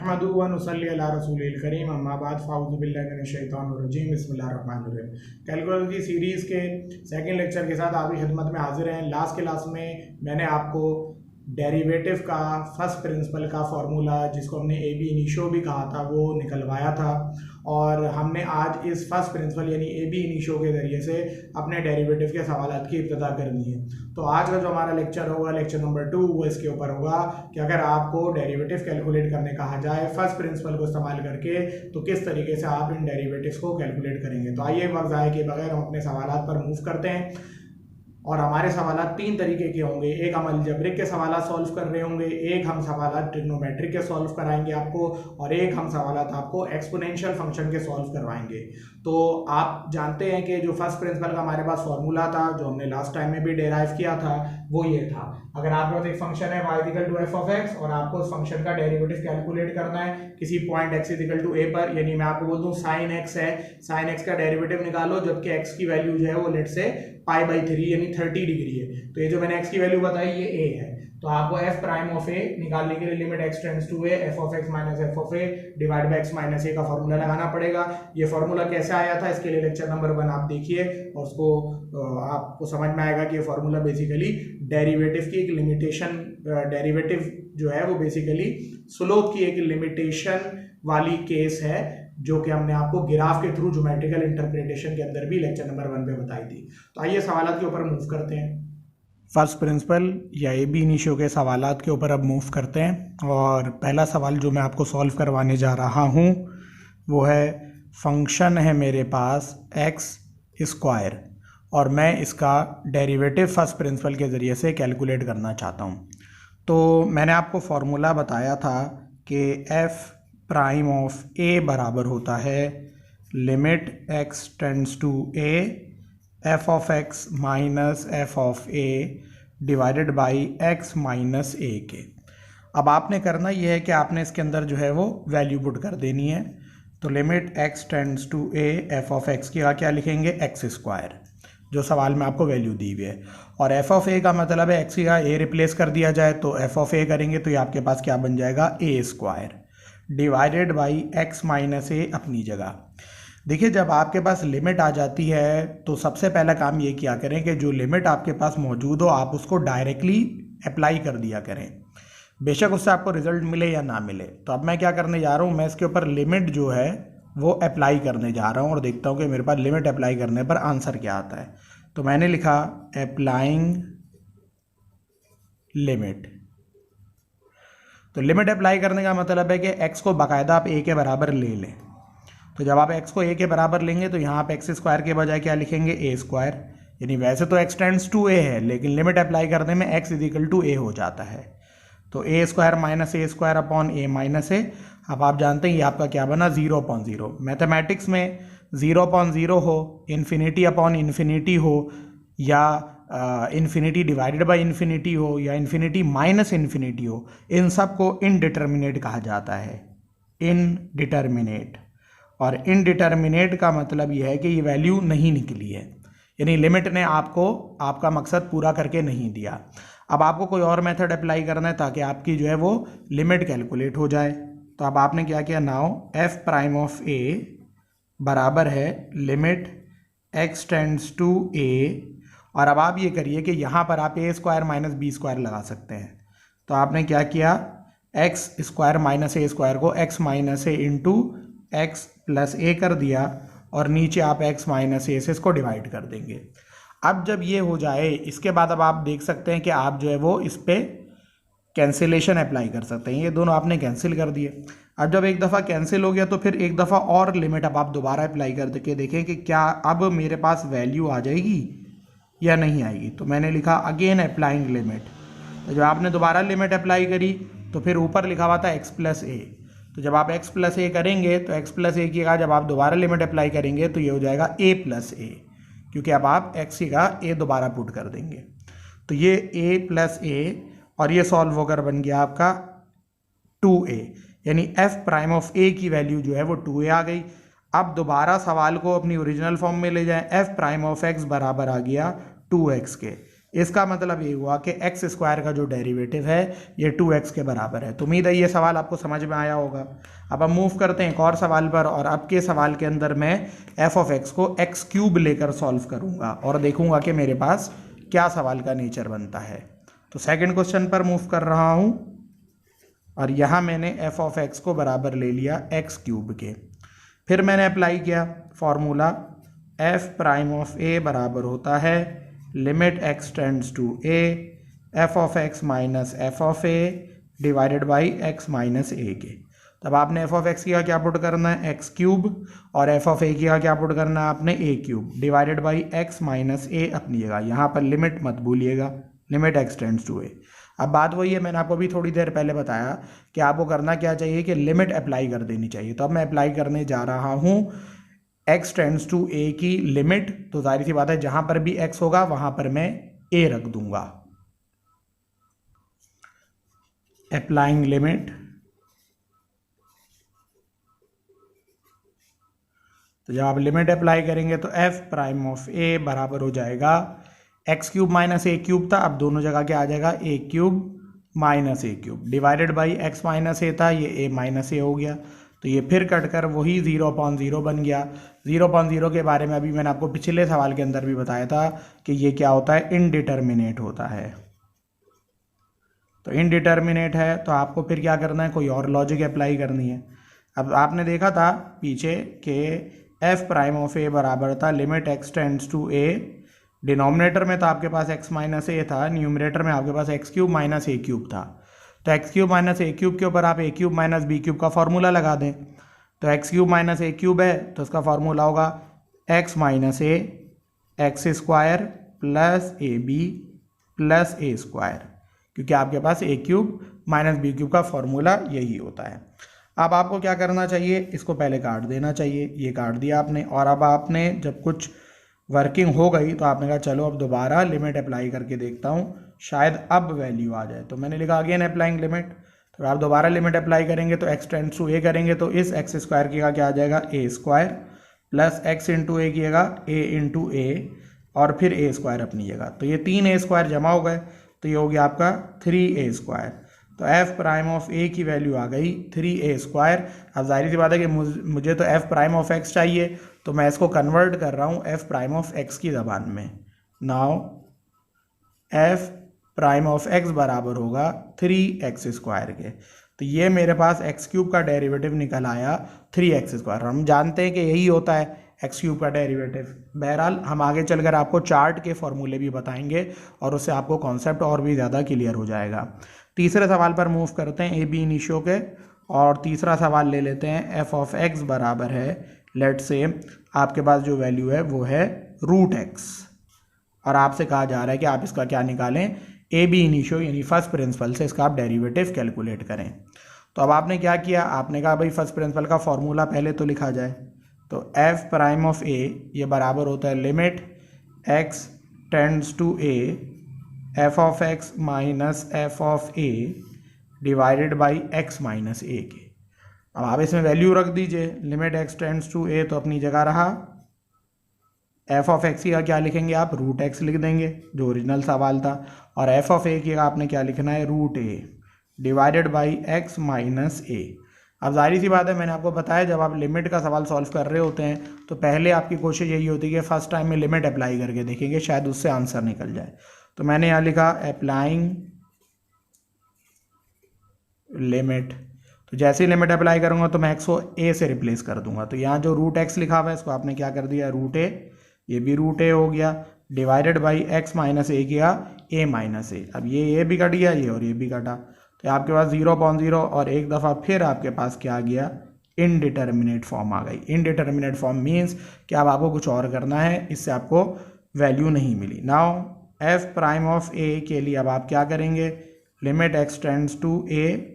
नहमदुहु व नुसल्ली अला रसूलिल करीम अम्मा बाद फ़ाऊज़ु बिल्लाहि मिनश शैतानिर रजीम बिस्मिल्लाहिर रहमानिर रहीम। कैलकुलस की सीरीज़ के सेकंड लेक्चर के साथ आपकी खिदमत में हाजिर हैं। लास्ट क्लास में मैंने आपको डेरिवेटिव का फर्स्ट प्रिंसिपल का फार्मूला, जिसको हमने ए बी इनिशियो भी कहा था, वो निकलवाया था और हमने आज इस फर्स्ट प्रिंसिपल यानी ए बी इनिशियो के ज़रिए से अपने डेरिवेटिव के सवालात की इब्तिदा करनी है। तो आज का जो हमारा लेक्चर होगा, लेक्चर नंबर 2, वो इसके ऊपर होगा कि अगर आपको डेरिवेटिव कैलकुलेट करने कहा जाए फर्स्ट प्रिंसिपल को इस्तेमाल करके, तो किस तरीके से आप इन डेरिवेटिव्स को कैलकुलेट करेंगे। तो आइए वक्त ज़ाया किए बगैर हम अपने सवालात पर मूव करते हैं। और हमारे सवालात 3 तरीके के होंगे। एक हम अलजेब्रिक के सवालात सॉल्व कर रहे होंगे, एक हम सवालात ट्रिग्नोमेट्रिक के सॉल्व कराएंगे आपको, और एक हम सवालात आपको एक्सपोनेंशियल फंक्शन के सॉल्व करवाएंगे। तो आप जानते हैं कि जो फर्स्ट प्रिंसिपल का हमारे पास फॉर्मूला था, जो हमने लास्ट टाइम में भी डेराइव किया था, वो ये था। अगर आपके पास एक फंक्शन है y=f(x) और आपको उस फंक्शन का डेरिवेटिव कैलकुलेट करना है किसी पॉइंट x=a पर, यानी मैं आपको बोल दूं sin x है, sin x का डेरिवेटिव निकालो, जबकि x की वैल्यू जो है वो लेट से π/3 यानी 30 डिग्री है। तो ये जो मैंने x की वैल्यू बताई ये a है। तो आपको f प्राइम ऑफ a निकालने के लिए limit x tends to a f(x - f(a) divide by x - a का फॉर्मूला लगाना पड़ेगा। ये फॉर्मूला कैसे आया था, इसके लिए लेक्चर नंबर 1 आप देखिए और उसको आपको समझ में आएगा कि ये फॉर्मूला बेसिकली डेरिवेटिव की एक लिमिटेशन, डेरिवेटिव जो है वो बेसिकली स्लोप की एक लिमिटेशन वाली केस है, जो कि हमने आपको ग्राफ के थ्रू ज्योमेट्रिकल इंटरप्रिटेशन के अंदर भी लेक्चर नंबर 1 पे बताई थी। तो आइए सवालात के ऊपर मूव करते हैं। फर्स्ट प्रिंसिपल या ए बी इनिशियो के सवालात के ऊपर अब मूव करते हैं। और पहला सवाल जो मैं आपको सॉल्व करवाने जा रहा हूँ वो है, फंक्शन है मेरे पास x² और मैं इसका डेरिवेटिव फर्स्ट प्रिंसिपल के ज़रिए से कैलकुलेट करना चाहता हूँ। तो मैंने आपको फॉर्मूला बताया था कि f प्राइम ऑफ a बराबर होता है limit x tends to a f(x - f(a) divided by x - a के। अब आपने करना यह है कि आपने इसके अंदर जो है वो वैल्यू पुट कर देनी है। तो limit x tends to a f(x) की क्या लिखेंगे, x², जो सवाल में आपको वैल्यू दी हुई है। और f(a) का मतलब है x का a रिप्लेस कर दिया जाए, तो f(a) करेंगे तो ये आपके पास क्या बन जाएगा, a² divided by x - a अपनी जगह। देखिए, जब आपके पास लिमिट आ जाती है तो सबसे पहला काम ये किया करें कि जो लिमिट आपके पास मौजूद हो आप उसको डायरेक्टली अप्लाई कर दिया करें, बेशक उससे आपको रिजल्ट मिले या ना मिले। तो अब मैं क्या करने जा रहा हूँ, मैं इसके ऊपर लिमिट जो है वो अप्लाई करने जा रहा हूँ और देखता हूँ कि मेरे पास लिमिट अप्लाई करने पर आंसर क्या आता है। तो मैंने लिखा अप्लाइंग लिमिट। तो लिमिट अप्लाई करने का मतलब है कि x को बाकायदा आप a के बराबर ले लें। तो जब आप x को a के बराबर लेंगे तो यहाँ आप x² के बजाय क्या लिखेंगे, a², यानी वैसे तो x टेंड्स टू a है, लेकिन लिमिट अप्लाई करने में x = a हो जाता है। तो a² - a² upon a - a। अब आप जानते हैं ये आपका क्या बना, 0/0। मैथमेटिक्स में 0/0 हो, इन्फिनिटी अपॉन इन्फिनिटी हो, या इन्फिनिटी डिवाइडेड बाई इन्फिनिटी हो, या इन्फिनिटी माइनस इन्फिनिटी हो, इन सब को इनडिटर्मिनेट कहा जाता है, इनडिटर्मिनेट। और इनडिटर्मिनेट का मतलब यह है कि ये वैल्यू नहीं निकली है, यानी लिमिट ने आपको आपका मकसद पूरा करके नहीं दिया। अब आपको कोई और मेथड अप्लाई करना है ताकि आपकी जो है वो लिमिट कैलकुलेट हो जाए। तो अब आपने क्या किया, now f prime of a बराबर है limit x tends to a। और अब आप ये करिए कि यहाँ पर आप a² - b² लगा सकते हैं। तो आपने क्या किया, x² - a² को x - a into x + a कर दिया और नीचे आप x - a से इसको डिवाइड कर देंगे। अब जब ये हो जाए, इसके बाद अब आप देख सकते हैं कि आप जो है वो इस पर कैंसिलेशन अप्लाई कर सकते हैं। ये दोनों आपने कैंसिल कर दिए। अब जब एक दफ़ा कैंसिल हो गया तो फिर एक दफ़ा और लिमिट अब आप दोबारा अप्लाई कर के देखें कि क्या अब मेरे पास वैल्यू आ जाएगी या नहीं आएगी। तो मैंने लिखा अगेन अप्लाइंग लिमिट। तो जब आपने दोबारा लिमिट अप्लाई करी तो फिर ऊपर लिखा हुआ था x + a। तो जब आप x + a करेंगे तो x + a की जगह जब आप दोबारा लिमिट अप्लाई करेंगे तो ये हो जाएगा a + a, क्योंकि अब आप x की जगह a दोबारा पुट कर देंगे। तो ये a + a और ये सॉल्व होकर बन गया आपका 2a, यानी f प्राइम ऑफ a की वैल्यू जो है वो 2a आ गई। अब दोबारा सवाल को अपनी ओरिजिनल फॉर्म में ले जाएं, f प्राइम ऑफ x बराबर आ गया 2x के, इसका मतलब ये हुआ कि एक्स स्क्वायर का जो डेरिवेटिव है ये 2x के बराबर है। तो उम्मीद है ये सवाल आपको समझ में आया होगा। अब हम मूव करते हैं एक और सवाल पर, और अब के सवाल के अंदर मैं एफ ऑफ एक्स को एक्स क्यूब लेकर सॉल्व करूंगा और देखूंगा कि मेरे पास क्या सवाल का नेचर बनता है। तो सेकंड क्वेश्चन पर मूव कर रहा हूं और यहाँ मैंने एफ ऑफ एक्स को बराबर ले लिया एक्स क्यूब के। फिर मैंने अप्लाई किया फॉर्मूला, एफ प्राइम ऑफ ए बराबर होता है limit x tends to A F of x minus f of a divided by x minus a के। तब आपने एफ ऑफ एक्स की क्या पुट करना है, एक्स क्यूब, और एफ ऑफ ए की क्या पुट करना है आपने, a cube, divided by x minus a अपनी जगह। यहाँ पर लिमिट मत भूलिएगा, limit x tends to a. अब बात वही है, मैंने आपको भी थोड़ी देर पहले बताया कि आपको करना क्या चाहिए कि लिमिट अप्लाई कर देनी चाहिए। तो अब मैं अप्लाई करने जा रहा हूँ x टेंड्स टू a की लिमिट। तो जाहिर सी बात है जहां पर भी x होगा वहां पर मैं a रख दूंगा। अप्लाइंग लिमिट, तो जब आप लिमिट अप्लाई करेंगे तो f प्राइम ऑफ a बराबर हो जाएगा एक्स क्यूब माइनस ए क्यूब था, अब दोनों जगह क्या आ जाएगा, a cube minus A cube, divided by x minus a था, ये ए माइनस ए हो गया। तो ये फिर कट कर वही 0/0 बन गया। 0/0 के बारे में अभी मैंने आपको पिछले सवाल के अंदर भी बताया था कि ये क्या होता है, इनडिटर्मिनेट होता है। तो इनडिटर्मिनेट है तो आपको फिर क्या करना है, कोई और लॉजिक अप्लाई करनी है। अब आपने देखा था पीछे कि एफ प्राइम ऑफ ए बराबर था limit x tends to A, denominator में तो आपके पास एक्स माइनस ए था, न्यूमरेटर में आपके पास एक्स क्यूब माइनस ए क्यूब था। तो एक्स क्यूब माइनस ए क्यूब के ऊपर आप A cube minus B cube का फॉर्मूला लगा दें। तो एक्स क्यूब माइनस ए क्यूब है तो उसका फॉर्मूला होगा X minus A X square plus A B plus A square, क्योंकि आपके पास A cube minus B cube का फॉर्मूला यही होता है। अब आपको क्या करना चाहिए, इसको पहले काट देना चाहिए, ये काट दिया आपने। और अब आपने जब कुछ वर्किंग हो गई तो आपने कहा चलो अब दोबारा लिमिट अप्लाई करके देखता हूँ, शायद अब वैल्यू आ जाए। तो मैंने लिखा अगेन अप्लाइंग लिमिट। तो आप दोबारा लिमिट अप्लाई करेंगे तो एक्स टेंड्स टू ए करेंगे तो इस एक्स स्क्वायर की क्या आ जाएगा, ए स्क्वायर प्लस एक्स इंटू ए की जगह ए इंटू ए और फिर ए स्क्वायर अपनी जगह। तो ये 3 ए स्क्वायर जमा हो गए तो ये हो गया आपका 3a स्क्वायर। तो एफ प्राइम ऑफ ए की वैल्यू आ गई 3a स्क्वायर। अब जाहिर सी बात है कि मुझे तो एफ प्राइम ऑफ एक्स चाहिए, तो मैं इसको कन्वर्ट कर रहा हूँ एफ प्राइम ऑफ एक्स की ज़बान में। Now f prime of x बराबर होगा 3x स्क्वायर के। तो ये मेरे पास एक्स क्यूब का डेरिवेटिव निकल आया 3x स्क्वायर। हम जानते हैं कि यही होता है एक्स क्यूब का डेरिवेटिव। बहरहाल हम आगे चलकर आपको चार्ट के फॉर्मूले भी बताएंगे और उससे आपको कॉन्सेप्ट और भी ज़्यादा क्लियर हो जाएगा। तीसरे सवाल पर मूव करते हैं, ए बी इनिशियो के, और तीसरा सवाल ले लेते हैं एफ ऑफ एक्स बराबर है, लेट से आपके पास जो वैल्यू है वो है √x, और आपसे कहा जा रहा है कि आप इसका क्या निकालें, ए बी इनिशियो यानी फर्स्ट प्रिंसिपल से इसका आप डेरिवेटिव कैलकुलेट करें। तो अब आपने क्या किया, आपने कहा भाई फर्स्ट प्रिंसिपल का फॉर्मूला पहले तो लिखा जाए। तो एफ प्राइम ऑफ ए ये बराबर होता है limit x tends to A F of x minus f of a divided by x minus a के। अब आप इसमें वैल्यू रख दीजिए, limit x tends to a तो अपनी जगह रहा, एफ ऑफ एक्स का क्या लिखेंगे आप, √x लिख देंगे जो ओरिजिनल सवाल था, और एफ ऑफ ए की आपने क्या लिखना है, √a divided by x minus a. अब जाहिर सी बात है, मैंने आपको बताया जब आप लिमिट का सवाल सॉल्व कर रहे होते हैं तो पहले आपकी कोशिश यही होती है कि फर्स्ट टाइम में लिमिट अप्लाई करके देखेंगे, शायद उससे आंसर निकल जाए। तो मैंने यहाँ लिखा अप्लाइंग लिमिट। तो जैसे ही लिमिट अप्लाई करूँगा तो मैं एक्स को ए से रिप्लेस कर दूंगा। तो यहाँ जो √x लिखा हुआ है इसको आपने क्या कर दिया, √a, ये भी √a हो गया, डिवाइडेड बाई एक्स माइनस ए किया a माइनस ए। अब ये भी कट गया, ये और ये भी कटा, तो आपके पास 0/0 और एक दफ़ा फिर आपके पास क्या आ गया, इनडिटर्मिनेट फॉर्म आ गई। इनडिटर्मिनेट फॉर्म मीन्स कि अब आपको कुछ और करना है, इससे आपको वैल्यू नहीं मिली। नाउ एफ प्राइम ऑफ ए के लिए अब आप क्या करेंगे, limit x tends to a,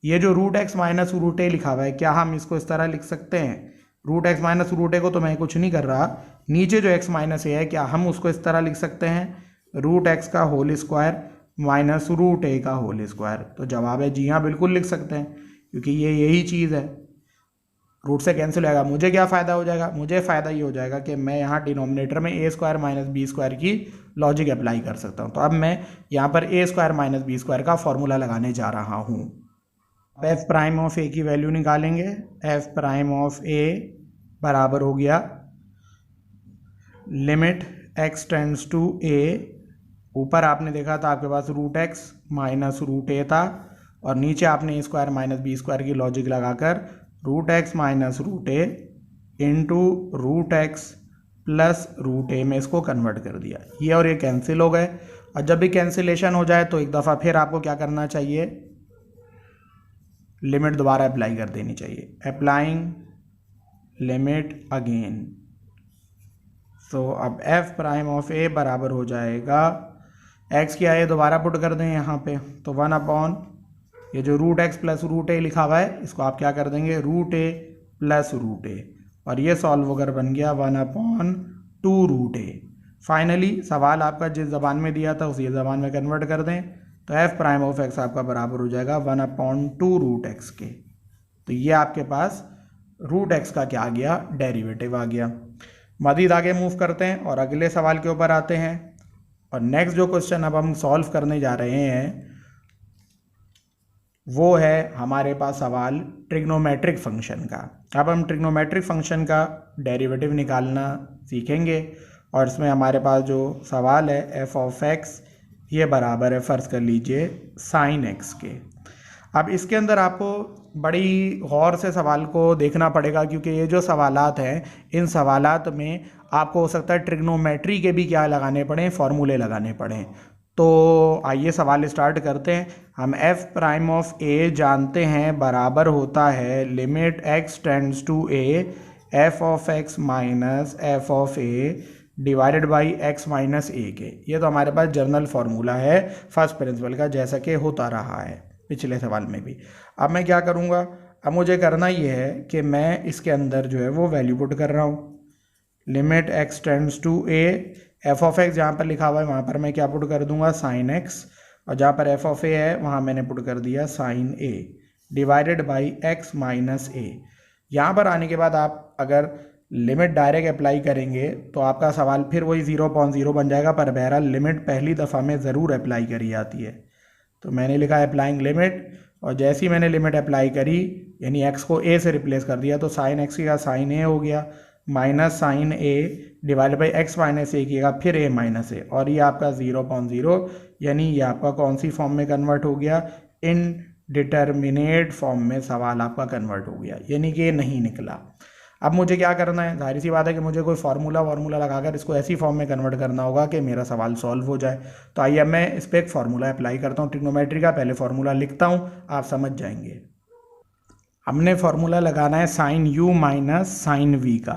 ये जो √x माइनस √a लिखा हुआ है क्या हम इसको इस तरह लिख सकते हैं, √x माइनस √a को तो मैं कुछ नहीं कर रहा, नीचे जो x माइनस ए है क्या हम उसको इस तरह लिख सकते हैं, √x का होल स्क्वायर माइनस √a का होल स्क्वायर। तो जवाब है जी हाँ, बिल्कुल लिख सकते हैं, क्योंकि ये यही चीज़ है। रूट से कैंसिल होगा। मुझे क्या फ़ायदा हो जाएगा, मुझे फ़ायदा ये हो जाएगा कि मैं यहाँ डिनोमिनेटर में ए स्क्वायर माइनस बी स्क्वायर की लॉजिक अप्लाई कर सकता हूँ। तो अब मैं यहाँ पर ए स्क्वायर माइनस बी स्क्वायर का फॉर्मूला लगाने जा रहा हूँ। एफ प्राइम ऑफ ए की वैल्यू निकालेंगे। एफ प्राइम ऑफ ए बराबर हो गया limit x tends to a, ऊपर आपने देखा था आपके पास root x minus root a था, और नीचे आपने a square minus b square की लॉजिक लगाकर root x minus root a into root x plus root a में इसको कन्वर्ट कर दिया। ये और ये कैंसिल हो गए, और जब भी कैंसिलेशन हो जाए तो एक दफ़ा फिर आपको क्या करना चाहिए, लिमिट दोबारा अप्लाई कर देनी चाहिए। Applying limit again. तो अब एफ प्राइम ऑफ ए बराबर हो जाएगा, एक्स क्या है दोबारा पुट कर दें यहाँ पे, तो 1 अपॉन ये जो रूट एक्स प्लस रूट ए लिखा हुआ है इसको आप क्या कर देंगे, रूट ए प्लस रूट ए, और ये सॉल्व होकर बन गया 1 अपॉन 2 रूट ए। फाइनली सवाल आपका जिस ज़बान में दिया था उसी ज़बान में कन्वर्ट कर दें, तो एफ प्राइम ऑफ एक्स आपका बराबर हो जाएगा 1 अपॉन 2 रूट एक्स के। तो ये आपके पास रूट एक्स का क्या आ गया, डेरिवेटिव आ गया। मज़ीद आगे मूव करते हैं और अगले सवाल के ऊपर आते हैं। और नेक्स्ट जो क्वेश्चन अब हम सॉल्व करने जा रहे हैं वो है हमारे पास सवाल ट्रिग्नोमेट्रिक फंक्शन का। अब हम ट्रिग्नोमेट्रिक फंक्शन का डेरिवेटिव निकालना सीखेंगे, और इसमें हमारे पास जो सवाल है एफ ऑफ एक्स ये बराबर है, फ़र्ज़ कर लीजिए साइन एक्स के। अब इसके अंदर आपको बड़ी गौर से सवाल को देखना पड़ेगा, क्योंकि ये जो सवालात हैं इन सवालात में आपको हो सकता है ट्रिग्नोमेट्री के भी क्या लगाने पड़ें, फार्मूले लगाने पड़ें। तो आइए सवाल स्टार्ट करते हैं। हम एफ प्राइम ऑफ ए जानते हैं बराबर होता है limit x tends to A F of x minus f of a divided by x minus a के। ये तो हमारे पास जर्नल फार्मूला है फर्स्ट प्रिंसिपल का, जैसा कि होता रहा है पिछले सवाल में भी। अब मैं क्या करूँगा, अब मुझे करना ये है कि मैं इसके अंदर जो है वो वैल्यू पुट कर रहा हूँ। Limit x tends to A, F of X जहाँ पर लिखा हुआ है वहाँ पर मैं क्या पुट कर दूंगा, साइन एक्स, और जहाँ पर एफ ऑफ ए है वहाँ मैंने पुट कर दिया sine a divided by x minus a. यहाँ पर आने के बाद आप अगर लिमिट डायरेक्ट अप्लाई करेंगे तो आपका सवाल फिर वही 0.0 बन जाएगा, पर बहरहाल लिमिट पहली दफ़ा में ज़रूर अप्लाई करी जाती है। तो मैंने लिखा अप्लाइंग लिमिट, और जैसे ही मैंने लिमिट अप्लाई करी यानी x को a से रिप्लेस कर दिया, तो साइन x का साइन a हो गया minus sine a divide by x minus a किएगा फिर a माइनस ए, और ये आपका 0.0 यानी ये आपका कौन सी फॉर्म में कन्वर्ट हो गया, इनडिटर्मिनेट फॉर्म में सवाल आपका कन्वर्ट हो गया, यानी कि ये नहीं निकला। अब मुझे क्या करना है, जाहिर सी बात है कि मुझे कोई फार्मूला लगाकर इसको ऐसी फॉर्म में कन्वर्ट करना होगा कि मेरा सवाल सॉल्व हो जाए। तो आइए मैं इस पर एक फार्मूला अप्लाई करता हूँ ट्रिग्नोमेट्री का। पहले फार्मूला लिखता हूँ, आप समझ जाएंगे। हमने फार्मूला लगाना है sine you minus sine V का,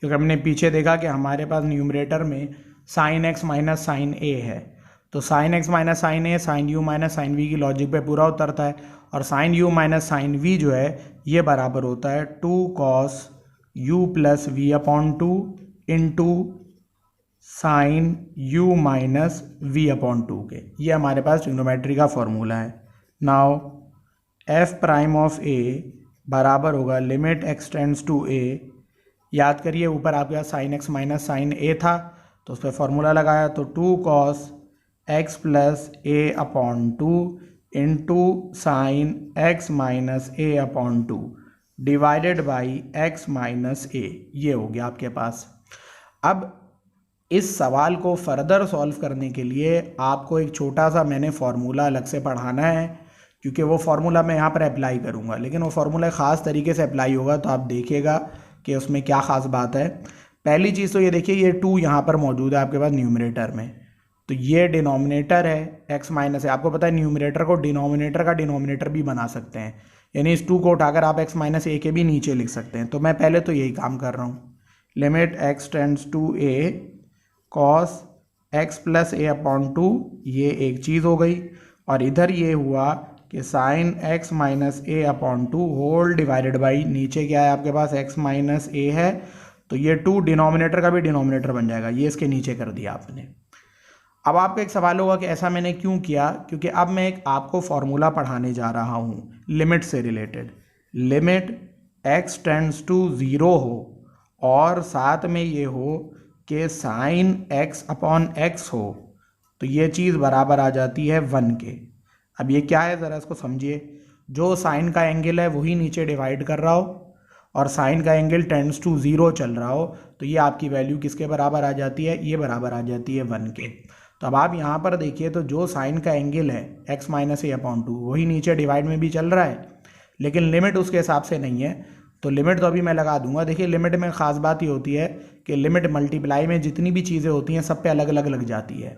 क्योंकि हमने पीछे देखा कि हमारे पास न्यूमरेटर में sine x minus sine A है। तो sine x minus sine A sine you minus sine V की लॉजिक पे पूरा उतरता है, और sine you minus sine V जो है ये बराबर होता है 2 cos u plus we upon 2 into sine u minus we upon 2 के। ये हमारे पास ट्रिग्नोमेट्री का फॉर्मूला है। नाउ एफ प्राइम ऑफ ए बराबर होगा लिमिट एक्स टेंड्स टू ए, याद करिए ऊपर आपके पास साइन एक्स माइनस साइन ए था तो उस पर फॉर्मूला लगाया, तो 2 cos x plus A upon 2 into sine x minus A upon 2 divided by x minus a, ये हो गया आपके पास। अब इस सवाल को फर्दर सॉल्व करने के लिए आपको एक छोटा सा मैंने फार्मूला अलग से पढ़ाना है, क्योंकि वो फार्मूला मैं यहाँ पर अप्लाई करूँगा, लेकिन वो फार्मूला ख़ास तरीके से अप्लाई होगा, तो आप देखिएगा कि उसमें क्या ख़ास बात है। पहली चीज़ तो ये देखिए, ये 2 यहाँ पर मौजूद है आपके पास न्यूमरेटर में, तो ये डिनोमिनेटर है x माइनस है। आपको पता है न्यूमरेटर को डिनोमिनेटर का डिनोमिनेटर भी बना सकते हैं, यानी इस 2 को उठाकर आप x माइनस ए के भी नीचे लिख सकते हैं। तो मैं पहले तो यही काम कर रहा हूँ, limit x tends to a cos x plus A upon 2, ये एक चीज़ हो गई, और इधर ये हुआ कि sine x minus A upon 2 whole divided by नीचे क्या है आपके पास x माइनस ए है, तो ये 2 डिनोमिनेटर का भी डिनोमिनेटर बन जाएगा, ये इसके नीचे कर दिया आपने। अब आपका एक सवाल होगा कि ऐसा मैंने क्यों किया, क्योंकि अब मैं एक आपको फॉर्मूला पढ़ाने जा रहा हूँ लिमिट से related. Limit x tends to 0 हो और साथ में ये हो कि साइन x अपॉन x हो, तो ये चीज़ बराबर आ जाती है 1 के। अब ये क्या है ज़रा इसको समझिए। जो साइन का एंगल है वही नीचे डिवाइड कर रहा हो और साइन का एंगल टेंड्स टू 0 चल रहा हो, तो ये आपकी वैल्यू किसके बराबर आ जाती है, ये बराबर आ जाती है 1 के। तो अब आप यहाँ पर देखिए तो जो साइन का एंगल है x माइनस ए अपॉन 2 वही नीचे डिवाइड में भी चल रहा है, लेकिन लिमिट उसके हिसाब से नहीं है। तो लिमिट तो अभी मैं लगा दूंगा। देखिए लिमिट में ख़ास बात ये होती है कि लिमिट मल्टीप्लाई में जितनी भी चीज़ें होती हैं सब पे अलग अलग लग जाती है,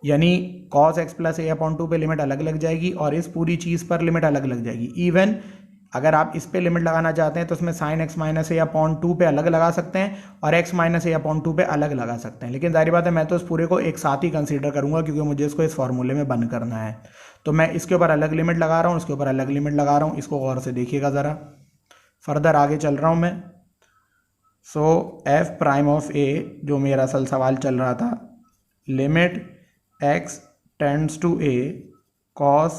यानी cos x प्लस ए अपॉन 2 पे लिमिट अलग लग जाएगी और इस पूरी चीज़ पर लिमिट अलग लग जाएगी। इवन अगर आप इस पे लिमिट लगाना चाहते हैं तो उसमें साइन x माइनस ए अपॉन 2 पे अलग लगा सकते हैं और x माइनस ए अपॉन 2 पे अलग लगा सकते हैं, लेकिन जाहिर बात है मैं तो इस पूरे को एक साथ ही कंसीडर करूंगा क्योंकि मुझे इसको इस फॉर्मूले में बंद करना है। तो मैं इसके ऊपर अलग लिमिट लगा रहा हूँ, इसके ऊपर अलग लिमिट लगा रहा हूँ। इसको गौर से देखिएगा ज़रा, फर्दर आगे चल रहा हूँ मैं। So F prime of A जो मेरा असल सवाल चल रहा था, limit x tends to a cos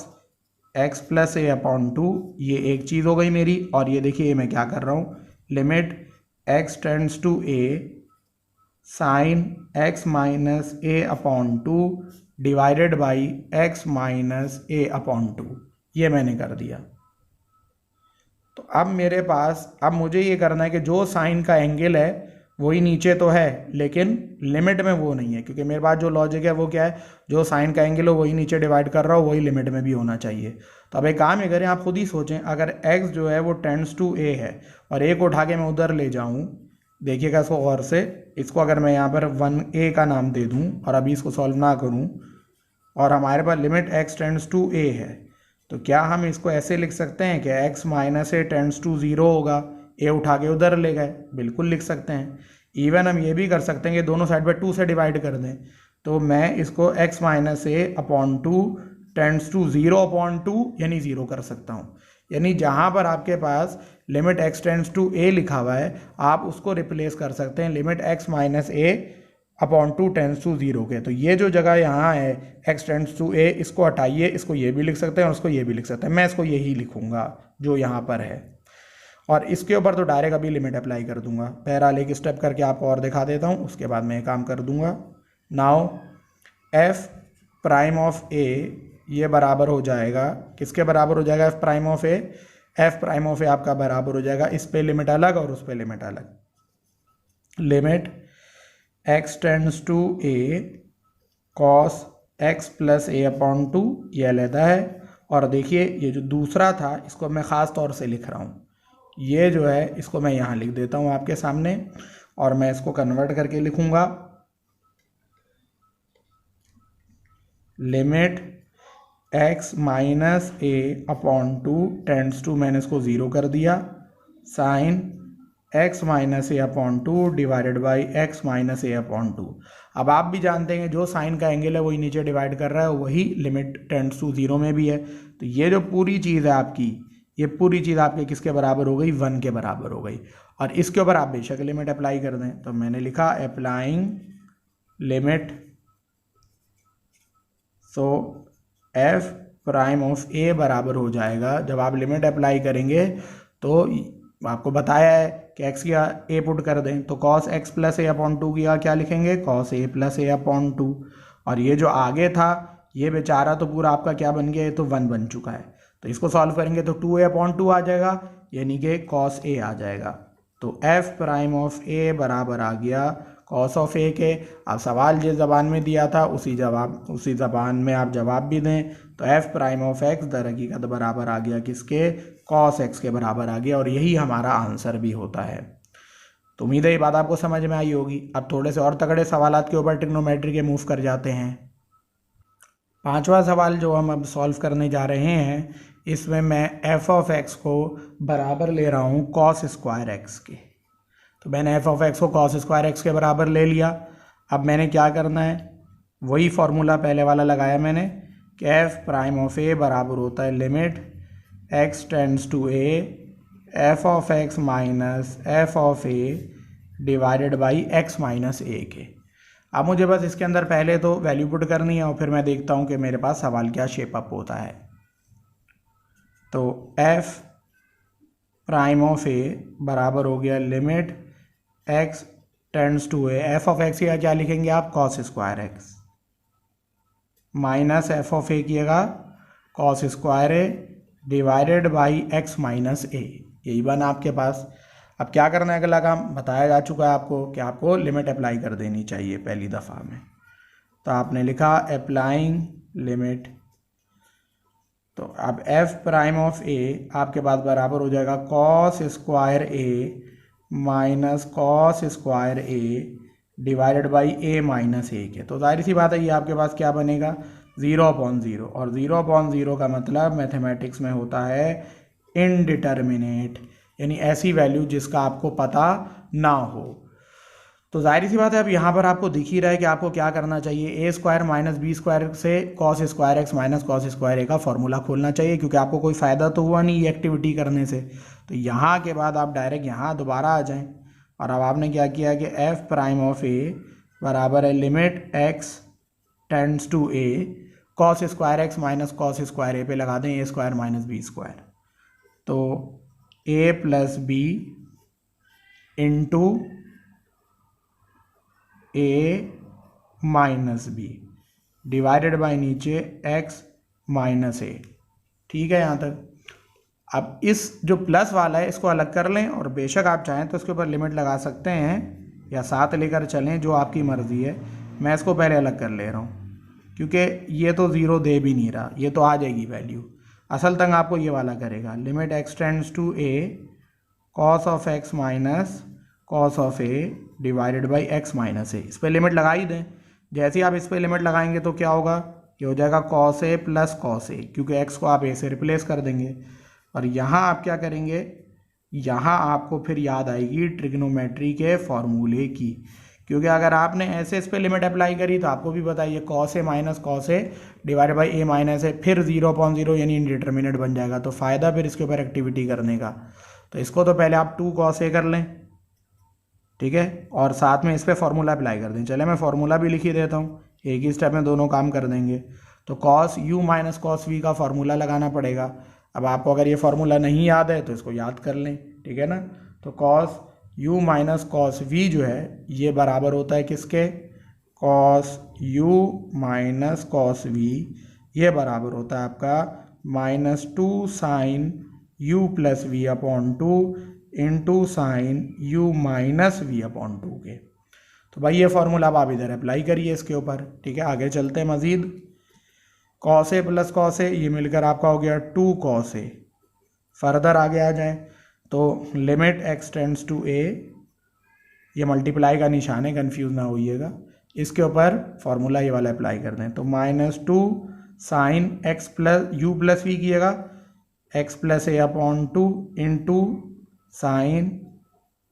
x plus A upon 2, ये एक चीज़ हो गई मेरी। और ये देखिए मैं क्या कर रहा हूँ, limit x tends to a sine x minus A upon 2 divided by x minus A upon 2, ये मैंने कर दिया। तो अब मेरे पास, अब मुझे ये करना है कि जो साइन का एंगल है वही नीचे तो है लेकिन लिमिट में वो नहीं है, क्योंकि मेरे पास जो लॉजिक है वो क्या है, जो साइन का एंगल हो वही नीचे डिवाइड कर रहा हो वही लिमिट में भी होना चाहिए। तो अब एक काम ये करें, आप खुद ही सोचें, अगर x जो है वो टेंड्स टू a है और a को उठा के मैं उधर ले जाऊं, देखिएगा इसको गौर से, इसको अगर मैं यहाँ पर 1a का नाम दे दूँ और अभी इसको सॉल्व ना करूँ और हमारे पास limit x tends to a है, तो क्या हम इसको ऐसे लिख सकते हैं कि x minus A tends to 0 होगा, a उठा के उधर ले गए, बिल्कुल लिख सकते हैं। इवन हम ये भी कर सकते हैं कि दोनों साइड पे 2 से डिवाइड कर दें, तो मैं इसको x minus A upon 2 tends to 0 upon 2 यानी 0 कर सकता हूँ। यानी जहाँ पर आपके पास limit x tends to a लिखा हुआ है आप उसको रिप्लेस कर सकते हैं limit x minus A upon 2 tends to 0 के। तो ये जो जगह यहाँ है x टेंड्स टू a, इसको हटाइए, इसको ये भी लिख सकते हैं और इसको ये भी लिख सकते हैं। मैं इसको यही लिखूँगा जो यहाँ पर है और इसके ऊपर तो डायरेक्ट अभी लिमिट अप्लाई कर दूंगा। बहरहाल एक स्टेप करके आपको और दिखा देता हूँ, उसके बाद मैं ये काम कर दूंगा। Now f prime of a ये बराबर हो जाएगा, किसके बराबर हो जाएगा, f prime of a, f prime of a आपका बराबर हो जाएगा, इस पे लिमिट अलग और उस पे लिमिट अलग, limit x tends to a cos x plus A upon 2, ये अलहदा है। और देखिए ये जो दूसरा था इसको मैं ख़ास तौर से लिख रहा हूँ, ये जो है इसको मैं यहाँ लिख देता हूँ आपके सामने और मैं इसको कन्वर्ट करके लिखूँगा, limit x minus A upon 2 tends to, मैंने इसको 0 कर दिया, sine x minus A upon 2 divided by x minus A upon 2। अब आप भी जानते हैं जो साइन का एंगल है वही नीचे डिवाइड कर रहा है, वही लिमिट टेंड्स टू 0 में भी है। तो ये जो पूरी चीज़ है आपकी, ये पूरी चीज़ आपके किसके बराबर हो गई, 1 के बराबर हो गई। और इसके ऊपर आप बेशक लिमिट अप्लाई कर दें, तो मैंने लिखा applying limit, so F prime of ए बराबर हो जाएगा, जब आप लिमिट अप्लाई करेंगे तो आपको बताया है कि x की a पुट कर दें, तो cos x प्लस ए अपॉन 2 की क्या लिखेंगे, cos a plus A upon 2। और ये जो आगे था ये बेचारा तो पूरा आपका क्या बन गया, ये तो 1 बन चुका है। तो इसको सॉल्व करेंगे तो 2a अपॉन 2 आ जाएगा, यानी कि cos a आ जाएगा। तो f प्राइम ऑफ a बराबर आ गया cos ऑफ a के। अब सवाल जिस ज़बान में दिया था उसी ज़बान में आप जवाब भी दें, तो f प्राइम ऑफ x दर हकीकत बराबर आ गया किसके, cos x के बराबर आ गया और यही हमारा आंसर भी होता है। तो उम्मीद है ये बात आपको समझ में आई होगी। अब थोड़े से और तगड़े सवालात के ऊपर ट्रिग्नोमेट्री के मूव कर जाते हैं। पांचवा सवाल जो हम अब सॉल्व करने जा रहे हैं, इसमें मैं f ऑफ x को बराबर ले रहा हूँ cos स्क्वायर x के। तो मैंने f ऑफ x को cos स्क्वायर x के बराबर ले लिया। अब मैंने क्या करना है, वही फार्मूला पहले वाला लगाया मैंने कि f प्राइम ऑफ a बराबर होता है limit x tends to a f of x minus f of a divided by x minus a के। अब मुझे बस इसके अंदर पहले तो वैल्यू पुट करनी है और फिर मैं देखता हूँ कि मेरे पास सवाल क्या शेप अप होता है। तो f प्राइम ऑफ ए बराबर हो गया limit x tends to A, F of x या क्या लिखेंगे आप, cos square x minus f of a किएगा cos square a divided by x minus a, यही बना आपके पास। अब क्या करना है, अगला काम बताया जा चुका है आपको कि आपको लिमिट अप्लाई कर देनी चाहिए पहली दफ़ा में। तो आपने लिखा अप्लाइंग लिमिट, तो अब एफ प्राइम ऑफ ए आपके पास बराबर हो जाएगा cos square a minus cos square a divided by a minus a के। तो जाहिर सी बात है ये आपके पास क्या बनेगा, 0/0, और 0/0 का मतलब मैथमेटिक्स में होता है इनडिटर्मिनेट, यानी ऐसी वैल्यू जिसका आपको पता ना हो। तो जाहिर सी बात है अब यहाँ पर आपको दिख ही रहा है कि आपको क्या करना चाहिए, a square minus b square से cos square x minus cos square a का फॉर्मूला खोलना चाहिए, क्योंकि आपको कोई फ़ायदा तो हुआ नहीं ये एक्टिविटी करने से। तो यहाँ के बाद आप डायरेक्ट यहाँ दोबारा आ जाएं, और अब आपने क्या किया कि एफ प्राइम ऑफ ए बराबर है limit x tends to a cos square x minus cos square a पे लगा दें a square minus b square, तो a plus b into a minus b divided by नीचे एक्स माइनस ए। ठीक है यहाँ तक। अब इस जो प्लस वाला है इसको अलग कर लें, और बेशक आप चाहें तो इसके ऊपर लिमिट लगा सकते हैं या साथ लेकर चलें, जो आपकी मर्ज़ी है। मैं इसको पहले अलग कर ले रहा हूँ क्योंकि ये तो ज़ीरो दे भी नहीं रहा, ये तो आ जाएगी वैल्यू। असल तंग आपको ये वाला करेगा, limit x tends to a cos of x minus cos of a divided by x minus a. इस पर लिमिट लगा ही दें। जैसे ही आप इस पर लिमिट लगाएंगे तो क्या होगा, ये हो जाएगा cos A plus cos A, क्योंकि एक्स को आप ए से रिप्लेस कर देंगे। और यहाँ आप क्या करेंगे, यहाँ आपको फिर याद आएगी ट्रिग्नोमेट्री के फॉर्मूले की, क्योंकि अगर आपने ऐसे इस पर लिमिट अप्लाई करी तो आपको भी बताइए cos a minus cos a divided by a minus a, फिर 0/0 यानी इनडिटर्मिनेट बन जाएगा। तो फ़ायदा फिर इसके ऊपर एक्टिविटी करने का। तो इसको तो पहले आप 2 कॉस ए कर लें, ठीक है, और साथ में इस पर फॉर्मूला अप्लाई कर दें। चले मैं फॉर्मूला भी लिख ही देता हूँ, एक ही स्टेप में दोनों काम कर देंगे। तो cos u minus cos we का फॉर्मूला लगाना पड़ेगा। अब आपको अगर ये फार्मूला नहीं याद है तो इसको याद कर लें, ठीक है ना। तो cos u minus cos v जो है ये बराबर होता है किसके, cos u minus cos v, ये बराबर होता है आपका -2 sine u plus we upon 2 into sine you minus we upon 2 के। तो भाई ये फार्मूला अब आप इधर अप्लाई करिए इसके ऊपर, ठीक है। आगे चलते हैं मज़ीद, cos A plus cos A ये मिलकर आपका हो गया 2 कॉस ए। फर्दर आगे आ जाएं तो limit x tends to a, ये मल्टीप्लाई का निशान है, कन्फ्यूज़ ना होइएगा। इसके ऊपर फार्मूला ये वाला अप्लाई कर दें, तो -2 sine x plus u plus v कीजिएगा एक्स प्लस ए upon 2 into sine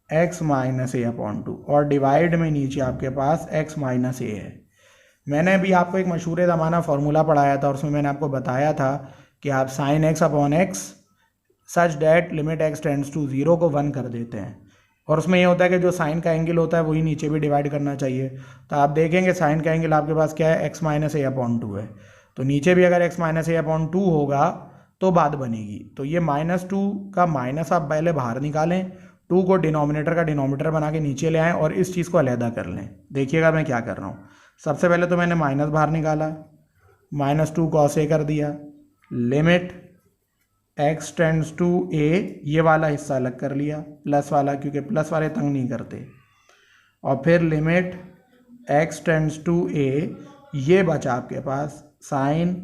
x minus ए अपॉन 2, और डिवाइड में नीचे आपके पास एक्स माइनस ए है। मैंने अभी आपको एक मशहूर ज़माना फार्मूला पढ़ाया था और उसमें मैंने आपको बताया था कि आप sine x upon x such that limit x tends to 0 को 1 कर देते हैं, और उसमें ये होता है कि जो साइन का एंगल होता है वही नीचे भी डिवाइड करना चाहिए। तो आप देखेंगे साइन का एंगल आपके पास क्या है, एक्स माइनस ए अपॉन 2 है, तो नीचे भी अगर एक्स माइनस ए अपॉन 2 होगा तो बात बनेगी। तो ये -2 का माइनस आप पहले बाहर निकालें, 2 को डिनोमिनेटर का डिनोमिनेटर बना के नीचे ले आएँ और इस चीज़ को अलहदा कर लें। देखिएगा मैं क्या कर रहा हूँ। सबसे पहले तो मैंने माइनस बाहर निकाला, -2 कॉस ए कर दिया, limit x tends to a, ये वाला हिस्सा अलग कर लिया प्लस वाला, क्योंकि प्लस वाले तंग नहीं करते, और फिर limit x tends to a, ये बचा आपके पास sine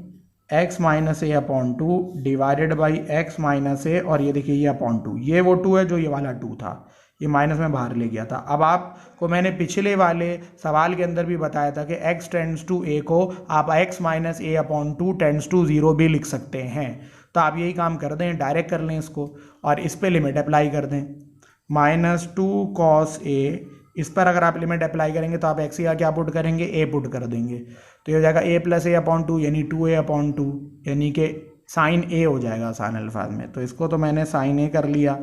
x minus A upon 2 divided by x minus a, और ये देखिए ये अपॉन 2, ये वो 2 है जो ये वाला 2 था, ये माइनस में बाहर ले गया था। अब आपको मैंने पिछले वाले सवाल के अंदर भी बताया था कि x टेंड्स टू a को आप x minus A upon 2 tends to 0 भी लिख सकते हैं। तो आप यही काम कर दें, डायरेक्ट कर लें इसको और इस पे लिमिट अप्लाई कर दें। -2 कॉस a, इस पर अगर आप लिमिट अप्लाई करेंगे तो आप x या क्या पुट करेंगे, a पुट कर देंगे, तो ये हो जाएगा a प्लस ए अपॉन 2 यानी 2a अपॉन 2, यानी कि साइन a हो जाएगा आसान अल्फाज में। तो इसको तो मैंने साइन a कर लिया,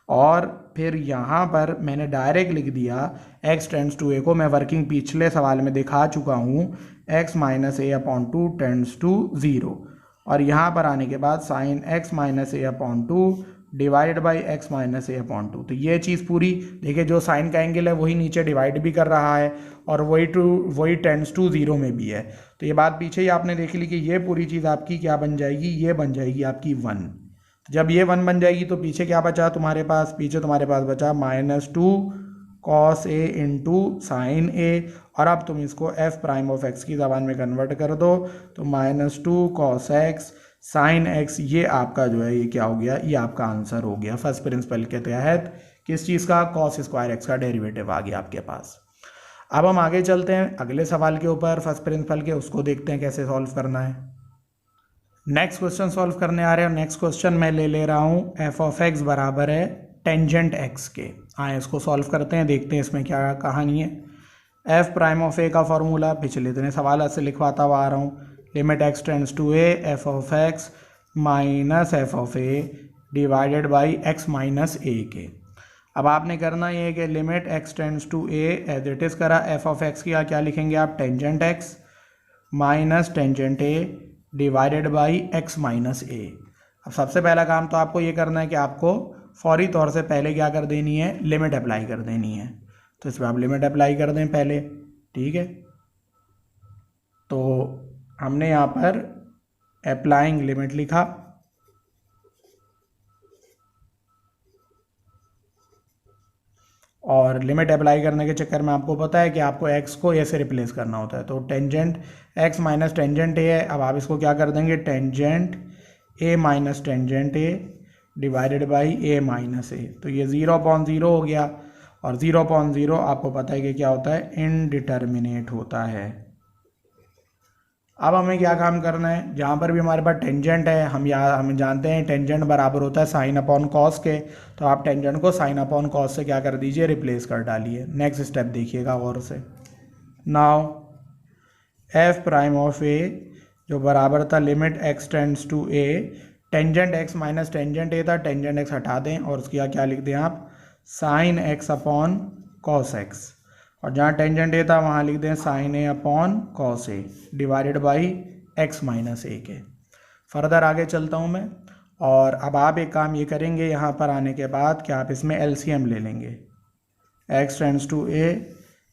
और फिर यहाँ पर मैंने डायरेक्ट लिख दिया x टेंड्स टू a को, मैं वर्किंग पिछले सवाल में दिखा चुका हूँ, x minus A upon 2 tends to 0, और यहाँ पर आने के बाद sine x minus A upon 2 divided by x minus A upon 2। तो ये चीज़ पूरी देखिए, जो साइन का एंगल है वही नीचे डिवाइड भी कर रहा है और वही टेंड्स टू 0 में भी है। तो ये बात पीछे ही आपने देख ली कि ये पूरी चीज़ आपकी क्या बन जाएगी, ये बन जाएगी आपकी 1। जब ये 1 बन जाएगी तो पीछे क्या बचा तुम्हारे पास, पीछे तुम्हारे पास बचा -2 cos a इंटू साइन ए। और अब तुम इसको f प्राइम ऑफ x की ज़बान में कन्वर्ट कर दो तो -2 cos x साइन x, ये आपका जो है ये क्या हो गया, ये आपका आंसर हो गया फर्स्ट प्रिंसिपल के तहत किस चीज़ का, cos स्क्वायर x का डेरिवेटिव आ गया आपके पास। अब हम आगे चलते हैं अगले सवाल के ऊपर फर्स्ट प्रिंसिपल के, उसको देखते हैं कैसे सॉल्व करना है। नेक्स्ट क्वेश्चन सॉल्व करने आ रहे हैं। नेक्स्ट क्वेश्चन मैं ले रहा हूँ f ऑफ x बराबर है टेंजेंट x के। आए इसको सॉल्व करते हैं, देखते हैं इसमें क्या कहानी है। f प्राइम ऑफ a का फॉर्मूला पिछले इतने सवाल से लिखवाता हुआ आ रहा हूँ, limit x tends to a f of x minus f of a divided by x minus a के। अब आपने करना ये है कि limit x tends to a as it is करा, f ऑफ x की क्या लिखेंगे आप, tangent x minus tangent a divided by x minus a। अब सबसे पहला काम तो आपको ये करना है कि आपको फौरी तौर से पहले क्या कर देनी है, लिमिट अप्लाई कर देनी है। तो इसमें आप लिमिट अप्लाई कर दें पहले, ठीक है। तो हमने यहाँ पर अप्लाइंग लिमिट लिखा और लिमिट अप्लाई करने के चक्कर में आपको पता है कि आपको x को a से रिप्लेस करना होता है। तो tangent x minus tangent a है, अब आप इसको क्या कर देंगे, tangent a minus tangent a divided by a minus a। तो ये 0/0 हो गया और 0/0 आपको पता है कि क्या होता है, इनडिटर्मिनेट होता है। अब हमें क्या काम करना है, जहाँ पर भी हमारे पास टेंजेंट है हम जानते हैं टेंजेंट बराबर होता है साइन अपॉन कॉस के। तो आप टेंजेंट को साइन अपॉन कॉस से क्या कर दीजिए, रिप्लेस कर डालिए। नेक्स्ट स्टेप देखिएगा गौर से। Now f prime of a जो बराबर था limit x tends to a, tangent x minus tangent a था, टेंजेंट x हटा दें और उसकी क्या लिख दें आप, sine x upon cos x। और जहाँ टेंजेंट a था वहाँ लिख दें sine a upon cos a divided by x minus a के। फर्दर आगे चलता हूँ मैं, और अब आप एक काम ये करेंगे यहाँ पर आने के बाद कि आप इसमें LCM ले लेंगे। x टेंड्स टू a,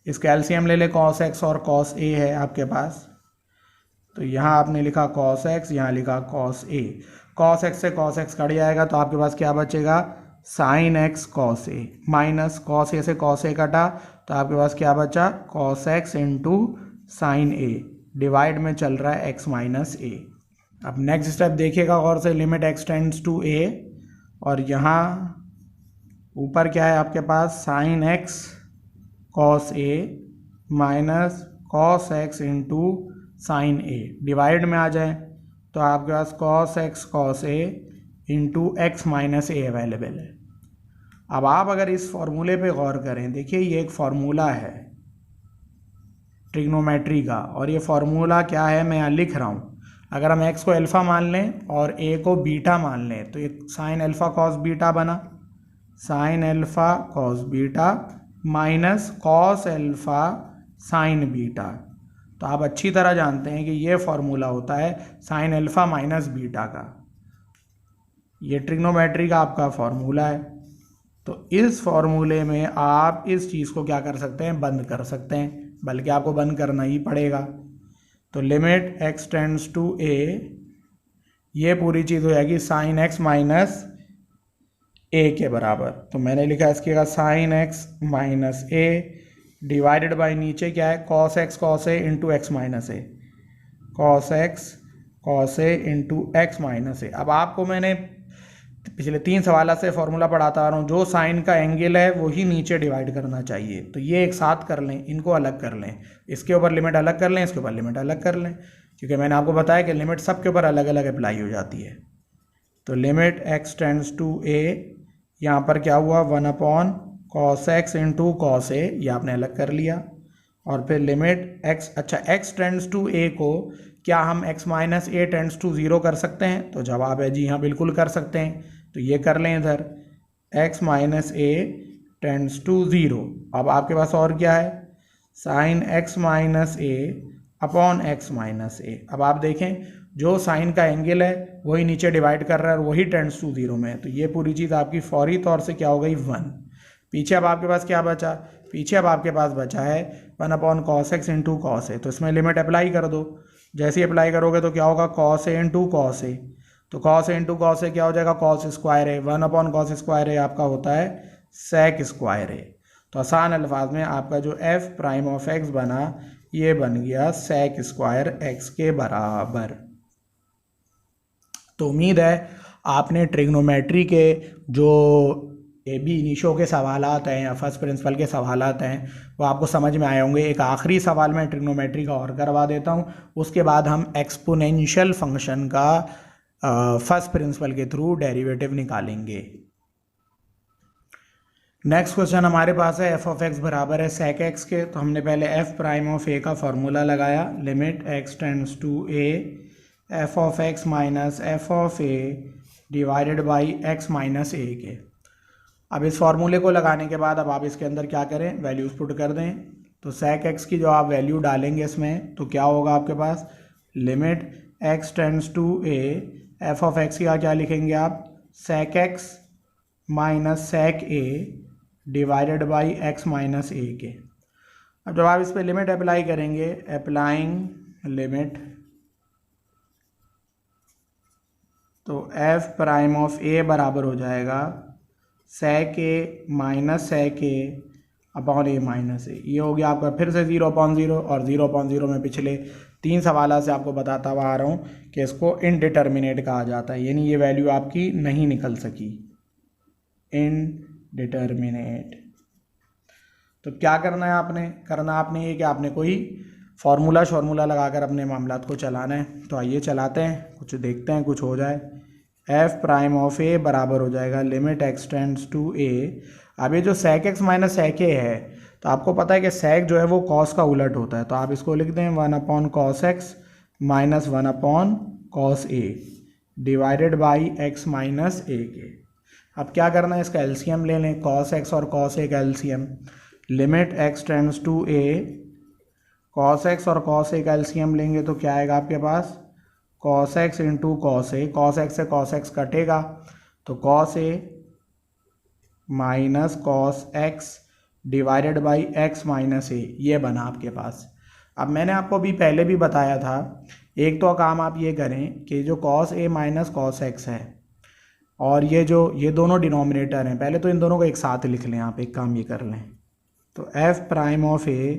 इसका LCM ले ले, cos x और cos a है आपके पास। तो यहाँ आपने लिखा cos x, यहाँ लिखा cos a। cos x से cos x कट जाएगा तो आपके पास क्या बचेगा, sine x cos a minus cos a से cos a कटा तो आपके पास क्या बचा, cos x into sine a divide में चल रहा है x माइनस a। अब नेक्स्ट स्टेप देखिएगा और से, limit x tends to a और यहाँ ऊपर क्या है आपके पास, sine x cos a minus cos x into sine a divide में आ जाए तो आपके पास cos x cos a into x minus a available है। अब आप अगर इस फॉर्मूले पे गौर करें, देखिए ये एक फार्मूला है ट्रिग्नोमेट्री का और ये फार्मूला क्या है मैं यहाँ लिख रहा हूँ। अगर हम x को अल्फ़ा मान लें और a को बीटा मान लें तो ये साइन अल्फ़ा कॉस बीटा बना, sine alpha cos beta minus cos alpha sine beta. तो आप अच्छी तरह जानते हैं कि ये फार्मूला होता है साइन अल्फ़ा माइनस बीटा का। ये ट्रिग्नोमेट्री का आपका फार्मूला है। तो इस फार्मूले में आप इस चीज़ को क्या कर सकते हैं, बंद कर सकते हैं, बल्कि आपको बंद करना ही पड़ेगा। तो limit x tends to a, ये पूरी चीज़ हो जाएगी साइन x माइनस a के बराबर। तो मैंने लिखा इसके का sine x minus a divided by नीचे क्या है, cos x cos a into x minus a, cos x cos a into x minus a। अब आपको मैंने पिछले 3 सवाल से फॉर्मूला पढ़ाता आ रहा हूँ, जो साइन का एंगल है वही नीचे डिवाइड करना चाहिए। तो ये एक साथ कर लें, इनको अलग कर लें, इसके ऊपर लिमिट अलग कर लें, इसके ऊपर लिमिट अलग कर लें, क्योंकि मैंने आपको बताया कि लिमिट सब के ऊपर अलग अलग अप्लाई हो जाती है। तो limit x tends to a, यहाँ पर क्या हुआ 1 upon cos x into cos a, ये आपने अलग कर लिया। और फिर लिमिट x, अच्छा x टेंड्स टू a को क्या हम x minus a tends to 0 कर सकते हैं? तो जवाब है जी हाँ, बिल्कुल कर सकते हैं। तो ये कर लें इधर, x minus a tends to 0। अब आपके पास और क्या है, sine x minus a upon x minus a। अब आप देखें जो साइन का एंगल है वही नीचे डिवाइड कर रहा है और वही टेंड्स टू 0 में है, तो ये पूरी चीज़ आपकी फौरी तौर से क्या हो गई 1। पीछे अब आपके पास क्या बचा, पीछे अब आपके पास बचा है 1/cos x into cos A, तो इसमें लिमिट अप्लाई कर दो। जैसे ही अप्लाई करोगे तो क्या होगा cos a into cos A, तो cos a into cos A क्या हो जाएगा cos स्क्वायर ए, 1/cos स्क्वायर ए आपका होता है sec स्क्वायर ए। तो आसान अल्फाज में आपका जो f प्राइम ऑफ x बना ये बन गया sec स्क्वायर x के बराबर। तो उम्मीद है आपने ट्रिग्नोमेट्री के जो AB इनिशियो के सवालात हैं या फर्स्ट प्रिंसिपल के सवालात हैं वो आपको समझ में आए होंगे। एक आखिरी सवाल मैं ट्रिग्नोमेट्री का और करवा देता हूँ, उसके बाद हम एक्सपोनेंशियल फंक्शन का फर्स्ट प्रिंसिपल के थ्रू डेरिवेटिव निकालेंगे। नेक्स्ट क्वेश्चन हमारे पास है f ऑफ x बराबर है sec x के, तो हमने पहले f प्राइम ऑफ a का फॉर्मूला लगाया, limit x tends to a f of x minus f of a divided by x minus a के। अब इस फार्मूले को लगाने के बाद अब आप इसके अंदर क्या करें, वैल्यूज़ पुट कर दें। तो sec x की जो आप वैल्यू डालेंगे इसमें तो क्या होगा आपके पास, limit x tends to a f of x का क्या लिखेंगे आप, sec x minus sec a divided by x minus a के। अब जब आप इस पर लिमिट अप्लाई करेंगे, अप्लाइंग लिमिट, तो f प्राइम ऑफ a बराबर हो जाएगा sec a minus sec a upon a minus a। ये हो गया आपका फिर से 0/0 और 0/0 में पिछले 3 सवाल से आपको बताता हुआ आ रहा हूँ कि इसको इनडिटर्मिनेट कहा जाता है, यानी ये वैल्यू आपकी नहीं निकल सकी, इनडिटर्मिनेट। तो क्या करना है आपने ये कि आपने कोई फार्मूला लगाकर अपने मामलात को चलाना है। तो आइए चलाते हैं, कुछ देखते हैं कुछ हो जाए। f प्राइम ऑफ a बराबर हो जाएगा limit x tends to a। अब ये जो sec x minus sec a है, तो आपको पता है कि sec जो है वो cos का उलट होता है, तो आप इसको लिख दें 1/cos x minus 1/cos a divided by x minus a के। अब क्या करना है, इसका एलसीएम ले लें, cos x और cos a का LCM, limit x tends to a, cos x और cos a का एलसीएम लेंगे तो क्या आएगा आपके पास, cos x into cos a, cos x से cos x कटेगा तो cos a minus cos x divided by x minus a, ये बना आपके पास। अब मैंने आपको भी पहले भी बताया था, एक तो काम आप ये करें कि जो cos a minus cos x है और ये दोनों डिनोमिनेटर हैं, पहले तो इन दोनों को एक साथ लिख लें, आप एक काम ये कर लें। तो f प्राइम ऑफ a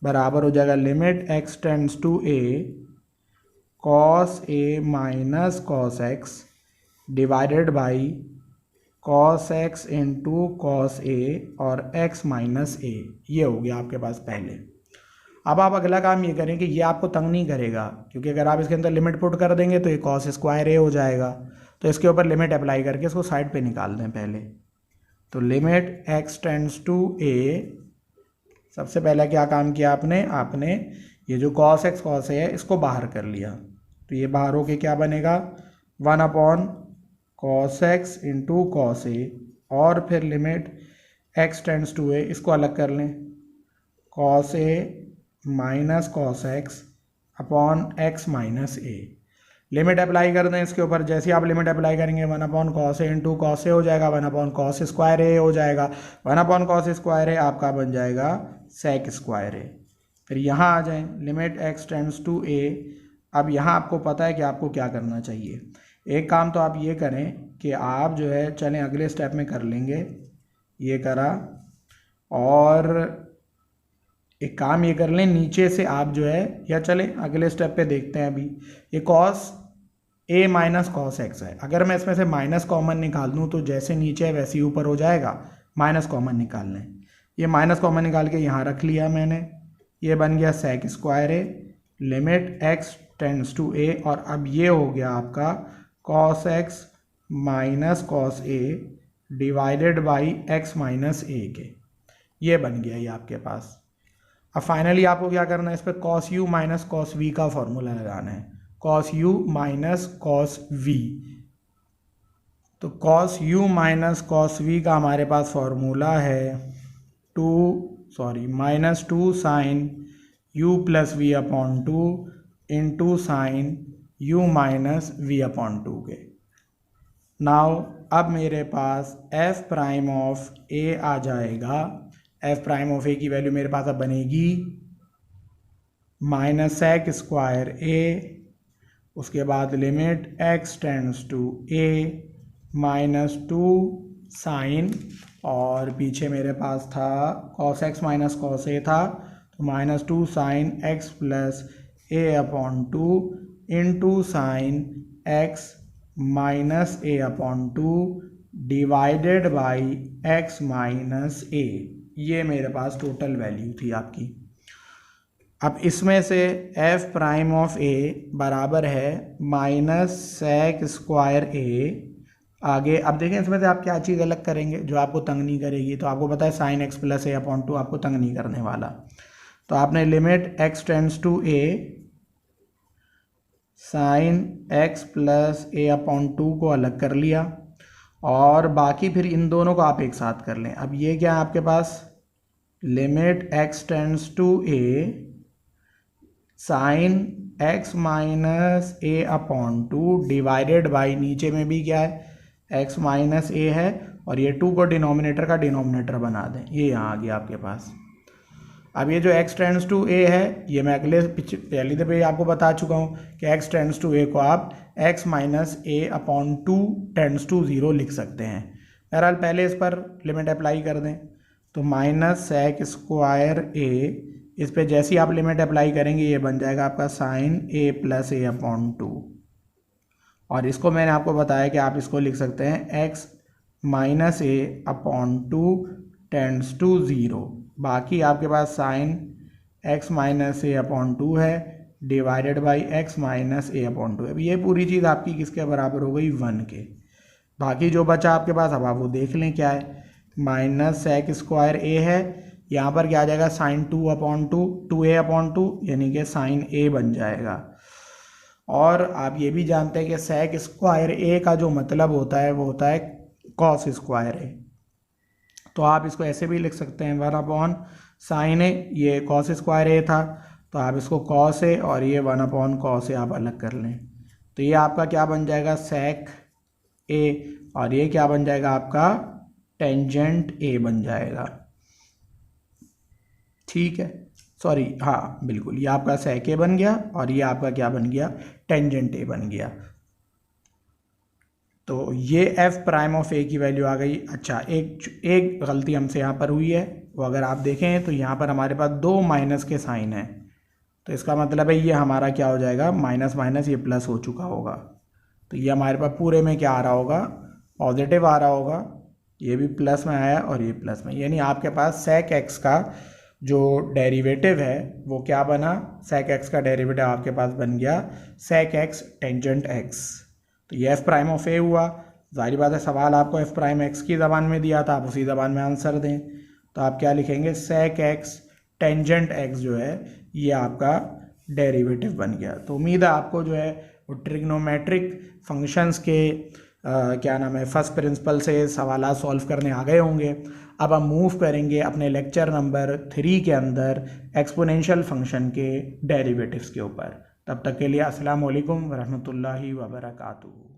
बराबर हो जाएगा limit x tends to a cos a minus cos x divided by cos x into cos a और x माइनस a, ये हो गया आपके पास पहले। अब आप अगला काम ये करें कि ये आपको तंग नहीं करेगा, क्योंकि अगर आप इसके अंदर लिमिट पुट कर देंगे तो ये cos स्क्वायर a हो जाएगा, तो इसके ऊपर लिमिट अप्लाई करके इसको साइड पे निकाल दें पहले। तो limit x tends to a, सबसे पहले क्या काम किया आपने ये जो cos x cos a है इसको बाहर कर लिया, तो ये बाहर होके क्या बनेगा 1/cos x into cos a, और फिर limit x tends to a, इसको अलग कर लें, cos a minus cos x upon x minus a, limit apply कर दें इसके ऊपर। जैसे आप लिमिट अप्लाई करेंगे 1/cos a into cos a हो जाएगा, 1/cos स्क्वायर a हो जाएगा, 1/cos स्क्वायर a आपका बन जाएगा sec स्क्वायर a। फिर यहाँ आ जाएं, limit x tends to a। अब यहाँ आपको पता है कि आपको क्या करना चाहिए। एक काम तो आप ये करें कि आप जो है चलें अगले स्टेप में कर लेंगे, ये करा, और एक काम ये कर लें नीचे से आप जो है, या चलें अगले स्टेप पे देखते हैं। अभी ये cos a minus cos x है, अगर मैं इसमें से माइनस कॉमन निकाल दूँ तो जैसे नीचे है वैसे ही ऊपर हो जाएगा, माइनस कॉमन निकाल लें। ये माइनस कॉमन निकाल के यहाँ रख लिया मैंने, ये बन गया sec square a, limit x tends to a, और अब ये हो गया आपका cos x minus cos a divided by x minus a के, ये बन गया ये आपके पास। अब फाइनली आपको क्या करना है, इस पर cos u minus cos v का फॉर्मूला लगाना है, cos u minus cos v। तो cos u minus cos v का हमारे पास फॉर्मूला है -2 sine u plus v upon 2 into sine u minus we upon 2 के। नाउ अब मेरे पास f प्राइम ऑफ a आ जाएगा। f प्राइम ऑफ a की वैल्यू मेरे पास अब बनेगी माइनस सेक स्क्वायर a, उसके बाद limit x tends to a minus 2 sine, और पीछे मेरे पास था cos x minus cos a था, तो minus 2 sine x plus a upon 2 into sine x minus a upon 2 divided by x minus a। ये मेरे पास टोटल वैल्यू थी आपकी। अब इसमें से f प्राइम ऑफ a बराबर है माइनस सेक स्क्वायर a। आगे अब देखें इसमें से आप क्या चीज़ अलग करेंगे जो आपको तंग नहीं करेगी। तो आपको पता है sine x plus a upon 2 आपको तंग नहीं करने वाला। तो आपने limit x tends to a sine x plus a upon 2 को अलग कर लिया, और बाकी फिर इन दोनों को आप एक साथ कर लें। अब ये क्या है आपके पास, limit x tends to a sine x minus a upon 2 divided by, नीचे में भी क्या है x माइनस a है, और ये 2 को डिनोमिनेटर का डिनोमिनेटर बना दें, ये यहाँ आ गया आपके पास। अब ये जो x टेंड्स टू a है, ये मैं अगले पहली दफ़े आपको बता चुका हूँ कि x टेंड्स टू a को आप x minus a upon 2 tends to 0 लिख सकते हैं। बहरहाल पहले इस पर लिमिट अप्लाई कर दें, तो माइनस सेक स्क्वायर a, इस पे जैसी आप लिमिट अप्लाई करेंगे ये बन जाएगा आपका sine a plus a upon 2, और इसको मैंने आपको बताया कि आप इसको लिख सकते हैं x minus a upon 2 tends to 0। बाकी आपके पास sine x minus a upon 2 है divided by x minus a upon 2। अब ये पूरी चीज़ आपकी किसके बराबर हो गई, 1 के। बाकी जो बचा आपके पास अब आप वो देख लें क्या है, माइनस सेक स्क्वायर a है, यहाँ पर क्या आ जाएगा साइन 2 अपॉन 2, 2a अपॉन 2 यानी कि साइन a बन जाएगा। और आप ये भी जानते हैं कि सेक स्क्वायर a का जो मतलब होता है वो होता है कॉस स्क्वायर a। तो आप इसको ऐसे भी लिख सकते हैं 1 अपॉन साइन a, ये कॉस स्क्वायर a था, तो आप इसको कॉस a और ये 1 अपॉन कॉस a आप अलग कर लें, तो ये आपका क्या बन जाएगा सेक a, और ये क्या बन जाएगा आपका टेंजेंट a बन जाएगा। ठीक है, सॉरी हाँ बिल्कुल, ये आपका सेक a बन गया और ये आपका क्या बन गया, टेंजेंट a बन गया। तो ये f प्राइम ऑफ a की वैल्यू आ गई। अच्छा, एक गलती हमसे यहाँ पर हुई है, वो अगर आप देखें तो यहाँ पर हमारे पास 2 माइनस के साइन हैं, तो इसका मतलब है ये हमारा क्या हो जाएगा, माइनस माइनस ये प्लस हो चुका होगा। तो ये हमारे पास पूरे में क्या आ रहा होगा, पॉजिटिव आ रहा होगा, ये भी प्लस में आया और ये प्लस में, यानी आपके पास सेक x का जो डेरिवेटिव है वो क्या बना, सेक x का डेरिवेटिव आपके पास बन गया सेक x टेंजेंट x। तो ये f प्राइम ऑफ a हुआ। जाहिर बात है सवाल आपको f प्राइम x की ज़बान में दिया था, आप उसी ज़बान में आंसर दें, तो आप क्या लिखेंगे, सेक x टेंजेंट x जो है ये आपका डेरिवेटिव बन गया। तो उम्मीद है आपको जो है वो ट्रिग्नोमेट्रिक फंक्शंस के क्या नाम है फर्स्ट प्रिंसिपल से सवाल सॉल्व करने आ गए होंगे। अब हम मूव करेंगे अपने लेक्चर नंबर 3 के अंदर एक्सपोनेंशियल फंक्शन के डेरिवेटिव्स के ऊपर। तब तक के लिए अस्सलाम वालेकुम वरहमतुल्लाहि वबरकातुहू।